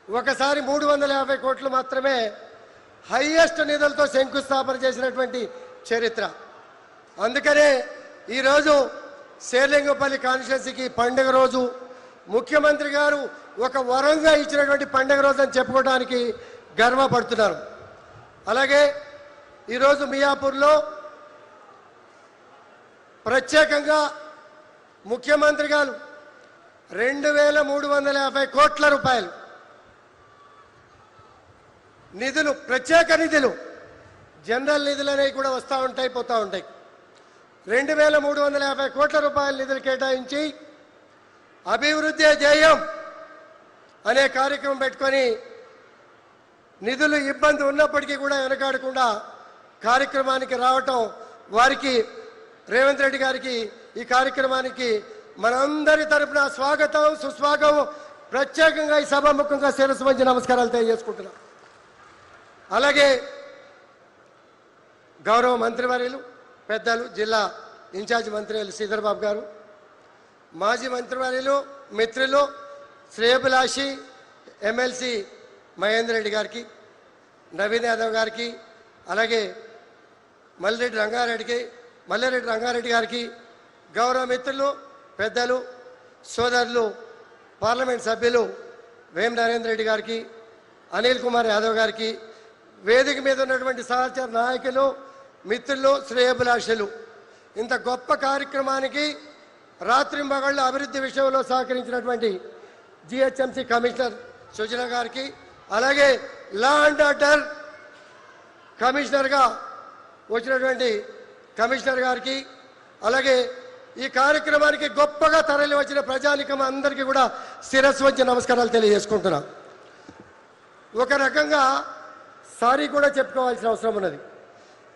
ఒకసారి 350 కోట్లు మాత్రమే హైయెస్ట్ నిధులతో శంకుస్థాపన చేసినటువంటి చరిత్ర. అందుకనే ఈరోజు శేర్లింగంపల్లి కాన్స్టిట్యున్సీకి పండుగ రోజు, ముఖ్యమంత్రి గారు ఒక వరంగా ఇచ్చినటువంటి పండుగ రోజు అని చెప్పుకోవడానికి గర్వపడుతున్నారు. అలాగే ఈరోజు మియాపూర్లో ప్రత్యేకంగా ముఖ్యమంత్రి గారు 2350 కోట్ల రూపాయలు నిధులు, ప్రత్యేక నిధులు, జనరల్ నిధులు అనేవి కూడా వస్తూ ఉంటాయి, పోతూ ఉంటాయి. 2350 కోట్ల రూపాయల నిధులు కేటాయించి అభివృద్ధి ధ్యేయం అనే కార్యక్రమం పెట్టుకొని నిధులు ఇబ్బంది ఉన్నప్పటికీ కూడా వెనకాడకుండా కార్యక్రమానికి రావటం, వారికి రేవంత్ రెడ్డి గారికి ఈ కార్యక్రమానికి మనందరి తరఫున స్వాగతం, సుస్వాగతం. ప్రత్యేకంగా ఈ సభాముఖంగా శిరస్సు వంచి నమస్కారాలు తెలియజేసుకుంటున్నాం. అలాగే గౌరవ మంత్రివర్యులు, పెద్దలు, జిల్లా ఇన్ఛార్జ్ మంత్రులు శ్రీధర్ బాబు గారు, మాజీ మంత్రివర్యులు, మిత్రులు, శ్రేయభిలాషి ఎమ్మెల్సీ మహేందర్ రెడ్డి గారికి, నవీన్ యాదవ్ గారికి, అలాగే మల్లిరెడ్డి రంగారెడ్డి గారికి, గౌరవ మిత్రులు, పెద్దలు, సోదరులు, పార్లమెంట్ సభ్యులు వేం నరేంద్ర రెడ్డి గారికి, అనిల్ కుమార్ యాదవ్ గారికి, వేదిక మీద ఉన్నటువంటి సహచర నాయకులు, మిత్రులు, శ్రేయభిలాషులు, ఇంత గొప్ప కార్యక్రమానికి రాత్రింబగళ్ళ అభివృద్ధి విషయంలో సహకరించినటువంటి జిహెచ్ఎంసీ కమిషనర్ సుజన గారికి, అలాగే లా అండ్ ఆర్డర్ కమిషనర్గా వచ్చినటువంటి కమిషనర్ గారికి, అలాగే ఈ కార్యక్రమానికి గొప్పగా తరలి వచ్చిన ప్రజానికం అందరికీ కూడా శిరస్సు వంచి నమస్కారాలు తెలియజేసుకుంటున్నాం. ఒక రకంగా సారీ కూడా చెప్పుకోవాల్సిన అవసరం ఉన్నది.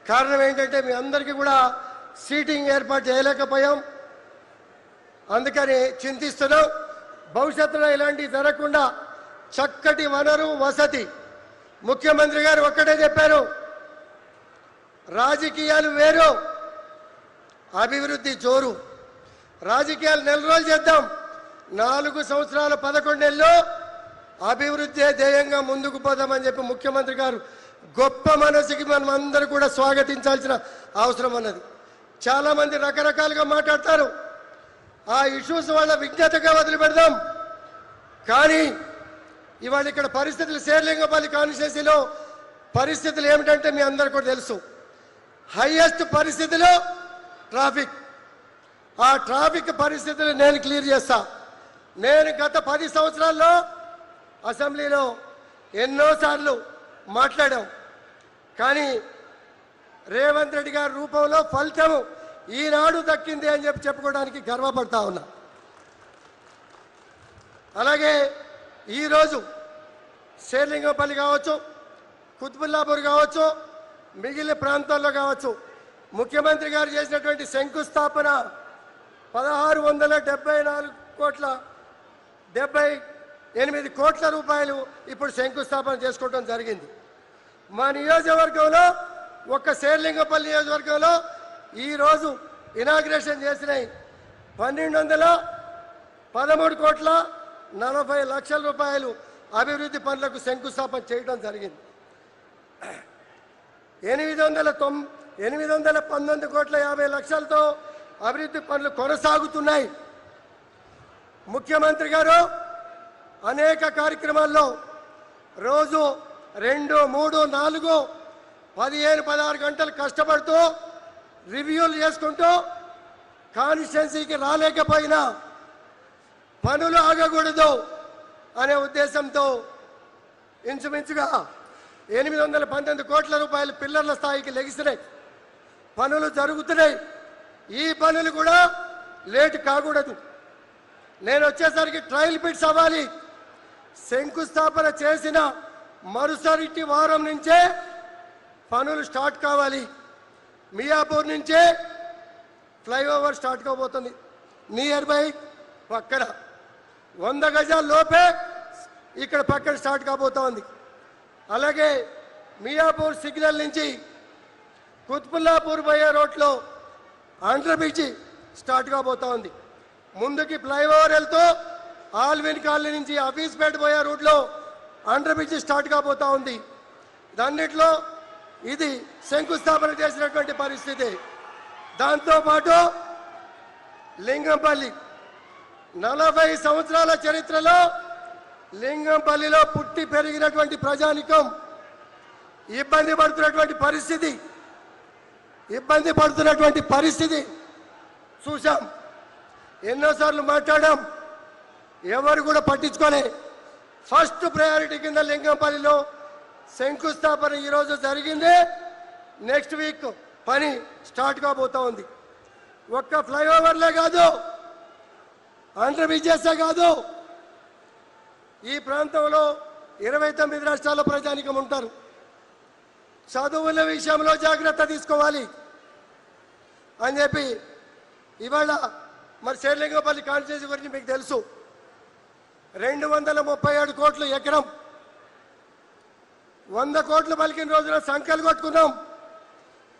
కారణం ఏంటంటే మీ అందరికీ కూడా సీటింగ్ ఏర్పాటు చేయలేకపోయాం, అందుకని చింతిస్తున్నాం. భవిష్యత్తులో ఇలాంటివి జరగకుండా చక్కటి వనరు వసతి, ముఖ్యమంత్రి గారు ఒక్కటే చెప్పారు, రాజకీయాలు వేరు, అభివృద్ధి జోరు. రాజకీయాలు నెల రోజులు చేద్దాం, 4 సంవత్సరాలు 11 నెలలు అభివృద్ధి ధ్యేయంగా ముందుకు పోదామని చెప్పి ముఖ్యమంత్రి గారు గొప్ప మనసుకి మనం అందరూ కూడా స్వాగతించాల్సిన అవసరం ఉన్నది. చాలామంది రకరకాలుగా మాట్లాడతారు, ఆ ఇష్యూస్ వాళ్ళ విజ్ఞతగా వదిలిపెడదాం. కానీ ఇవాళ ఇక్కడ పరిస్థితులు, శేర్లింగంపల్లి కాన్స్టిట్యున్సీలో పరిస్థితులు ఏమిటంటే మీ అందరికీ కూడా తెలుసు. హైయెస్ట్ పరిస్థితులు ట్రాఫిక్. ఆ ట్రాఫిక్ పరిస్థితులు నేను క్లియర్ చేస్తా. నేను గత 10 సంవత్సరాల్లో అసెంబ్లీలో ఎన్నోసార్లు మాట్లాడాం, కానీ రేవంత్ రెడ్డి గారి రూపంలో ఫలితం ఈనాడు దక్కింది అని చెప్పి చెప్పుకోవడానికి గర్వపడతా ఉన్నా. అలాగే ఈరోజు శేర్లింగంపల్లి కావచ్చు, కుత్బుల్లాపూర్ కావచ్చు, మిగిలిన ప్రాంతాల్లో కావచ్చు, ముఖ్యమంత్రి గారు చేసినటువంటి శంకుస్థాపన 1674.78 కోట్ల రూపాయలు ఇప్పుడు శంకుస్థాపన చేసుకోవడం జరిగింది. మా నియోజకవర్గంలో, ఒక్క శేర్లింగంపల్లి నియోజకవర్గంలో ఈరోజు ఇనాగ్రేషన్ చేసినాయి 1213.40 రూపాయలు అభివృద్ధి పనులకు శంకుస్థాపన చేయడం జరిగింది. 819.50 అభివృద్ధి పనులు కొనసాగుతున్నాయి. ముఖ్యమంత్రి గారు అనేక కార్యక్రమాల్లో రోజు 2, 3, 4, 15, 16 గంటలు కష్టపడుతూ రివ్యూలు చేసుకుంటూ కాన్స్టిట్యున్సీకి రాలేకపోయినా పనులు ఆగకూడదు అనే ఉద్దేశంతో ఇంచుమించుగా 819 కోట్ల రూపాయలు పిల్లర్ల స్థాయికి లెగిసినాయి. పనులు జరుగుతున్నాయి. ఈ పనులు కూడా లేట్ కాకూడదు. నేను వచ్చేసరికి ట్రయల్ బిట్స్ అవ్వాలి. శంకుస్థాపన చేసిన మరుసటి వారం నుంచే పనులు స్టార్ట్ కావాలి. మియాపూర్ నుంచే ఫ్లైఓవర్ స్టార్ట్ కాబోతుంది. నియర్ బై పక్కన 100 గజాల లోపే ఇక్కడ పక్కన స్టార్ట్ కాబోతా ఉంది. అలాగే మియాపూర్ సిగ్నల్ నుంచి కుత్బుల్లాపూర్ పోయే రోడ్లో అండర్ బ్రిడ్జి స్టార్ట్ కాబోతా ఉంది. ముందుకి ఫ్లైఓవర్ వెళ్తూ ఆల్విన్ కాలనీ నుంచి ఆఫీస్పేట పోయే రూట్లో అండర్ బ్రిడ్జ్ స్టార్ట్ కాబోతా ఉంది. దాన్నిట్లో ఇది శంకుస్థాపన చేసినటువంటి పరిస్థితి. దాంతోపాటు లింగంపల్లి 40 సంవత్సరాల చరిత్రలో లింగంపల్లిలో పుట్టి పెరిగినటువంటి ప్రజానికం ఇబ్బంది పడుతున్నటువంటి పరిస్థితి చూసాం. ఎన్నోసార్లు మాట్లాడాం, ఎవరు కూడా పట్టించుకోలే. ఫస్ట్ ప్రయారిటీ కింద లింగంపల్లిలో శంకుస్థాపన ఈరోజు జరిగింది. నెక్స్ట్ వీక్ పని స్టార్ట్ కాబోతా ఉంది. ఒక్క ఫ్లైఓవర్లే కాదు, అండర్ బ్రిడ్జెసే కాదు, ఈ ప్రాంతంలో 29 రాష్ట్రాల ప్రజానికం ఉంటారు. చదువుల విషయంలో జాగ్రత్త తీసుకోవాలి అని చెప్పి ఇవాళ మరి శేర్లింగంపల్లి కాన్స్టిట్యూన్సీ గురించి మీకు తెలుసు. 237 కోట్లు ఎకరం, 100 కోట్లు పలికిన రోజున సంఖ్యలు కొట్టుకున్నాం.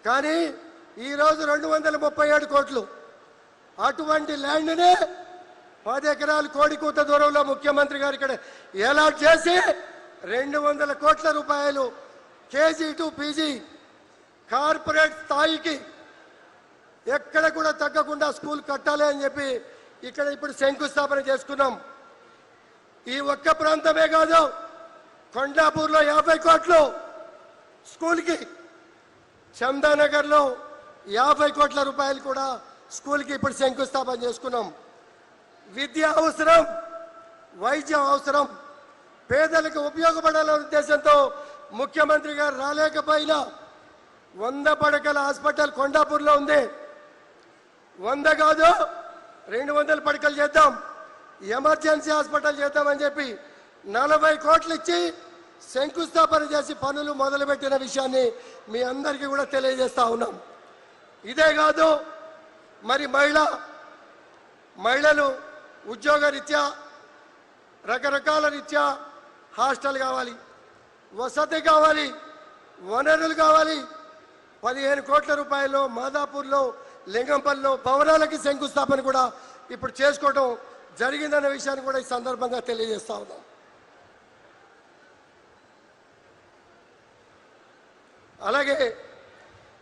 కానీ ఈరోజు 237 కోట్లు. అటువంటి ల్యాండ్ని 10 ఎకరాలు కోడికూత దూరంలో ముఖ్యమంత్రి గారు ఇక్కడ అలాట్ చేసి 200 కోట్ల రూపాయలు కేజీ టు పీజీ కార్పొరేట్ స్థాయికి ఎక్కడ కూడా తగ్గకుండా స్కూల్ కట్టాలి అని చెప్పి ఇక్కడ ఇప్పుడు శంకుస్థాపన చేసుకున్నాం. ఈ ఒక్క ప్రాంతమే కాదు, కొండాపూర్లో 50 కోట్లు స్కూల్కి, చందానగర్లో 50 కోట్ల రూపాయలు కూడా స్కూల్కి ఇప్పుడు శంకుస్థాపన చేసుకున్నాం. విద్య అవసరం, వైద్యం అవసరం, పేదలకు ఉపయోగపడాలనే ఉద్దేశంతో ముఖ్యమంత్రి గారు రాలేకపోయినా 100 పడకల హాస్పిటల్ కొండాపూర్లో ఉంది. 100 కాదు 200 పడకలు చేద్దాం, ఎమర్జెన్సీ హాస్పిటల్ చేద్దామని చెప్పి 40 కోట్లు ఇచ్చి శంకుస్థాపన చేసి పనులు మొదలుపెట్టిన విషయాన్ని మీ అందరికీ కూడా తెలియజేస్తా ఉన్నాం. ఇదే కాదు, మరి మహిళలు ఉద్యోగ రీత్యా రకరకాల రీత్యా హాస్టల్ కావాలి, వసతి కావాలి, వనరులు కావాలి. 15 కోట్ల రూపాయలు మాదాపూర్లో, లింగంపల్లిలో భవనాలకి శంకుస్థాపన కూడా ఇప్పుడు చేసుకోవడం జరిగిందన్న విషయాన్ని కూడా ఈ సందర్భంగా తెలియజేస్తా ఉన్నాం. అలాగే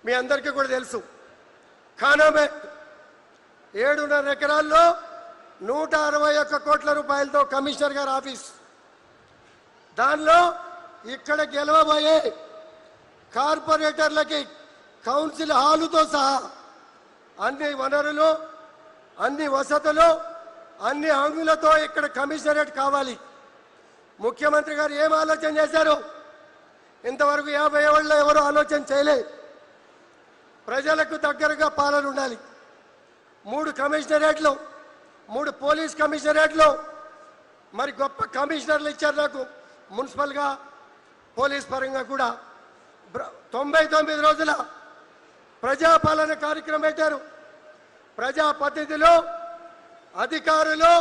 మీ అందరికీ కూడా తెలుసు, ఖానామేట్ 7.5 ఎకరాల్లో 161 కోట్ల రూపాయలతో కమిషనర్ గారి ఆఫీస్, దానిలో ఇక్కడ గెలవబోయే కార్పొరేటర్లకి కౌన్సిల్ హాలుతో సహా అన్ని వనరులు, అన్ని వసతులు, అన్ని హంగులతో ఇక్కడ కమిషనరేట్ కావాలి. ముఖ్యమంత్రి గారు ఏం ఆలోచన చేశారు? ఇంతవరకు 50 ఏళ్లలో ఎవరు ఆలోచన చేయలేదు. ప్రజలకు దగ్గరగా పాలన ఉండాలి. 3 కమిషనరేట్లు, 3 పోలీస్ కమిషనరేట్లు, మరి గొప్ప కమిషనర్లు ఇచ్చారు నాకు, మున్సిపల్గా పోలీస్ పరంగా కూడా. 99 రోజుల ప్రజాపాలన కార్యక్రమం పెట్టారు. ప్రజాప్రతినిధులు, అధికారులు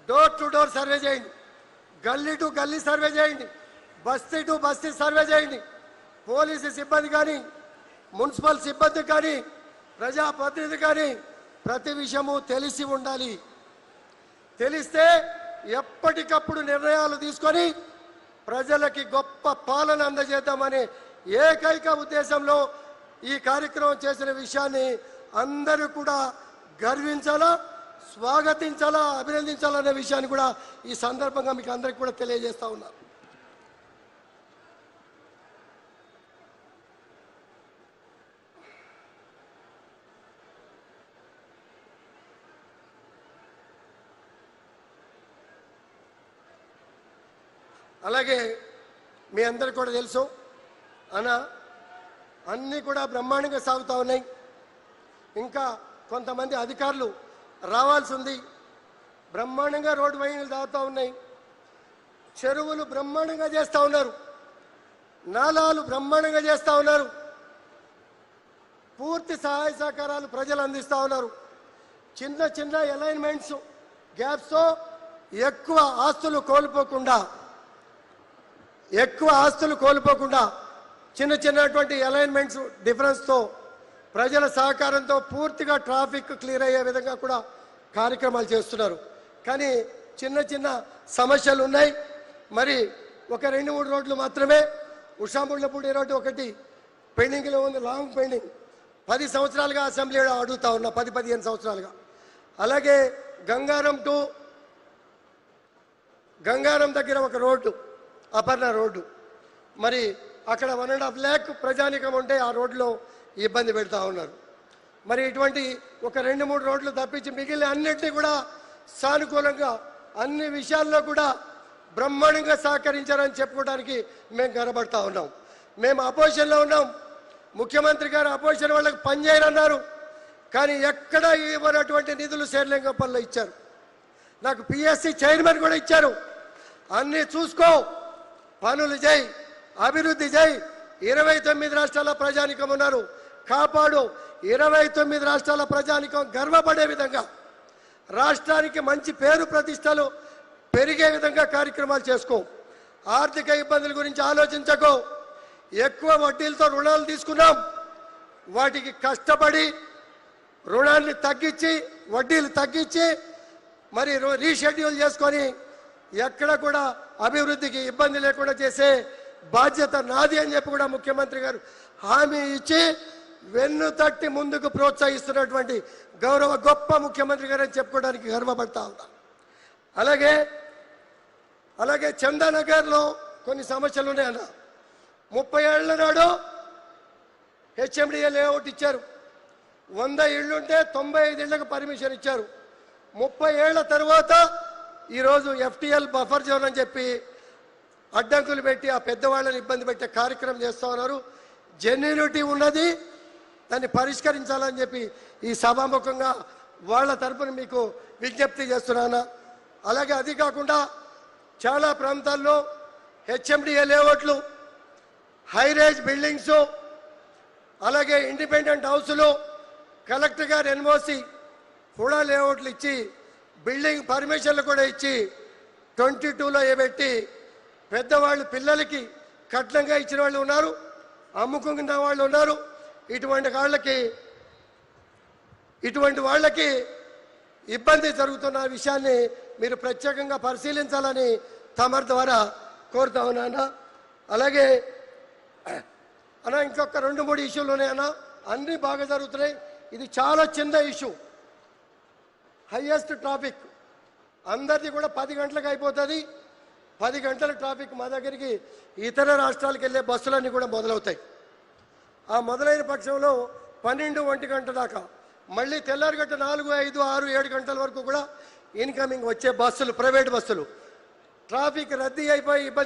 డోర్ టు డోర్ సర్వే చేయండి, గల్లీ టు గల్లీ సర్వే చేయండి, బస్తీ టు బస్తీ సర్వే చేయండి. పోలీసు సిబ్బంది కానీ, మున్సిపల్ సిబ్బంది కానీ, ప్రజాప్రతినిధి కానీ ప్రతి విషయము తెలిసి ఉండాలి. తెలిస్తే ఎప్పటికప్పుడు నిర్ణయాలు తీసుకొని ప్రజలకి గొప్ప పాలన అందజేద్దామనే ఏకైక ఉద్దేశంలో ఈ కార్యక్రమం చేసిన విషయాన్ని అందరూ కూడా గర్వించాలా, స్వాగతించాలా, అభినందించాలనే విషయాన్ని కూడా ఈ సందర్భంగా మీకు అందరికీ కూడా తెలియజేస్తా ఉన్నా. అలాగే మీ అందరికీ కూడా తెలుసు అన్న, అన్నీ కూడా బ్రహ్మాండంగా సాగుతూ ఉన్నాయి. ఇంకా కొంతమంది అధికారులు రావాల్సి ఉంది. బ్రహ్మాండంగా రోడ్డు వైన్లు తాగుతూ ఉన్నాయి, చెరువులు బ్రహ్మాండంగా చేస్తూ ఉన్నారు, నాలాలు బ్రహ్మాండంగా చేస్తూ ఉన్నారు, పూర్తి సహాయ సహకారాలు ప్రజలు అందిస్తూ ఉన్నారు. చిన్న చిన్న అలైన్మెంట్స్ గ్యాప్స్తో ఎక్కువ ఆస్తులు కోల్పోకుండా చిన్న చిన్నటువంటి అలైన్మెంట్స్ డిఫరెన్స్తో ప్రజల సహకారంతో పూర్తిగా ట్రాఫిక్ క్లియర్ అయ్యే విధంగా కూడా కార్యక్రమాలు చేస్తున్నారు. కానీ చిన్న చిన్న సమస్యలు ఉన్నాయి. మరి ఒక 2-3 రోడ్లు మాత్రమే. ఉషాముళ్ళపూడి రోడ్డు ఒకటి పెండింగ్లో ఉంది, లాంగ్ పెండింగ్. 10 సంవత్సరాలుగా అసెంబ్లీలో అడుగుతా ఉన్నా, 10-15 సంవత్సరాలుగా. అలాగే గంగారం దగ్గర ఒక రోడ్డు, అపర్ణ రోడ్డు, మరి అక్కడ 1.5 lakh ప్రజానికం ఉంటే ఆ రోడ్లో ఇబ్బంది పెడతా ఉన్నారు. మరి ఇటువంటి ఒక 2-3 రోడ్లు తప్పించి మిగిలిన అన్నింటినీ కూడా సానుకూలంగా అన్ని విషయాల్లో కూడా బ్రహ్మాండంగా సహకరించారని చెప్పుకోవడానికి మేము గర్వపడతా ఉన్నాం. మేము అపోజిషన్లో ఉన్నాం. ముఖ్యమంత్రి గారు అపోజిషన్ వాళ్ళకి పనిచేయరన్నారు, కానీ ఎక్కడా ఇవ్వనటువంటి నిధులు శేర్లింగంపల్లిలో ఇచ్చారు. నాకు పిఎస్సి చైర్మన్ కూడా ఇచ్చారు. అన్నీ చూసుకో, పనులు చేయి, అభివృద్ధి చేయి. 29 రాష్ట్రాల ప్రజానికం ఉన్నారు, కాపాడు. 29 రాష్ట్రాల ప్రజానికం గర్వపడే విధంగా, రాష్ట్రానికి మంచి పేరు ప్రతిష్టలు పెరిగే విధంగా కార్యక్రమాలు చేసుకో. ఆర్థిక ఇబ్బందుల గురించి ఆలోచించకో. ఎక్కువ వడ్డీలతో రుణాలు తీసుకున్నాం, వాటికి కష్టపడి రుణాన్ని తగ్గించి, వడ్డీలు తగ్గించి, మరి రీషెడ్యూల్ చేసుకొని ఎక్కడ కూడా అభివృద్ధికి ఇబ్బంది లేకుండా చేసే బాధ్యత నాది అని చెప్పి కూడా ముఖ్యమంత్రి గారు హామీ ఇచ్చి వెన్ను తట్టి ముందుకు ప్రోత్సహిస్తున్నటువంటి గొప్ప ముఖ్యమంత్రి గారు అని చెప్పుకోవడానికి గర్వపడతా ఉన్నా. అలాగే చందానగర్లో కొన్ని సమస్యలు ఉన్నాయన్న. 30 ఏళ్ల నాడు హెచ్ఎండిఏ లేఅవుట్ ఇచ్చారు. 100 ఇళ్లుంటే 95 ఇళ్లకు పర్మిషన్ ఇచ్చారు. 30 ఏళ్ల తర్వాత ఈరోజు ఎఫ్టీఎల్ బఫర్ జోన్ అని చెప్పి అడ్డంకులు పెట్టి ఆ పెద్దవాళ్ళని ఇబ్బంది పెట్టే కార్యక్రమం చేస్తూ ఉన్నారు. జెన్యూనిటీ ఉన్నది, దాన్ని పరిష్కరించాలని చెప్పి ఈ సభాముఖంగా వాళ్ళ తరపున మీకు విజ్ఞప్తి చేస్తున్నాను. అలాగే అది కాకుండా చాలా ప్రాంతాల్లో హెచ్ఎండిఏ లేఅవుట్లు, హైరేజ్ బిల్డింగ్స్, అలాగే ఇండిపెండెంట్ హౌసులు కలెక్టర్ గారు ఎన్ఓసి కూడా లేఅవుట్లు ఇచ్చి బిల్డింగ్ పర్మిషన్లు కూడా ఇచ్చి 22లో పెట్టి పెద్దవాళ్ళు పిల్లలకి కట్నంగా ఇచ్చిన వాళ్ళు ఉన్నారు, అమ్ముకున్న వాళ్ళు ఉన్నారు. ఇటువంటి వాళ్ళకి ఇబ్బంది జరుగుతున్న విషయాన్ని మీరు ప్రత్యేకంగా పరిశీలించాలని తమరి ద్వారా కోరుతా ఉన్నాను. అలాగే అన్న ఇంకొక 2-3 ఇష్యూలు ఉన్నాయన్నా, అన్నీ బాగా జరుగుతున్నాయి. ఇది చాలా చిన్న ఇష్యూ. హైయెస్ట్ ట్రాఫిక్ అందరిది కూడా 10 గంటలకు అయిపోతుంది. 10 గంటల ట్రాఫిక్ మా దగ్గరికి ఇతర రాష్ట్రాలకు వెళ్ళే బస్సులన్నీ కూడా మొదలవుతాయి. ఆ మొదలైన పక్షంలో 12-1 గంట దాకా, మళ్ళీ తెల్లారిగట్ట 4, 5, 6, 7 గంటల వరకు కూడా ఇన్కమింగ్ వచ్చే బస్సులు, ప్రైవేట్ బస్సులు ట్రాఫిక్ రద్దీ అయిపోయి ఇబ్బంది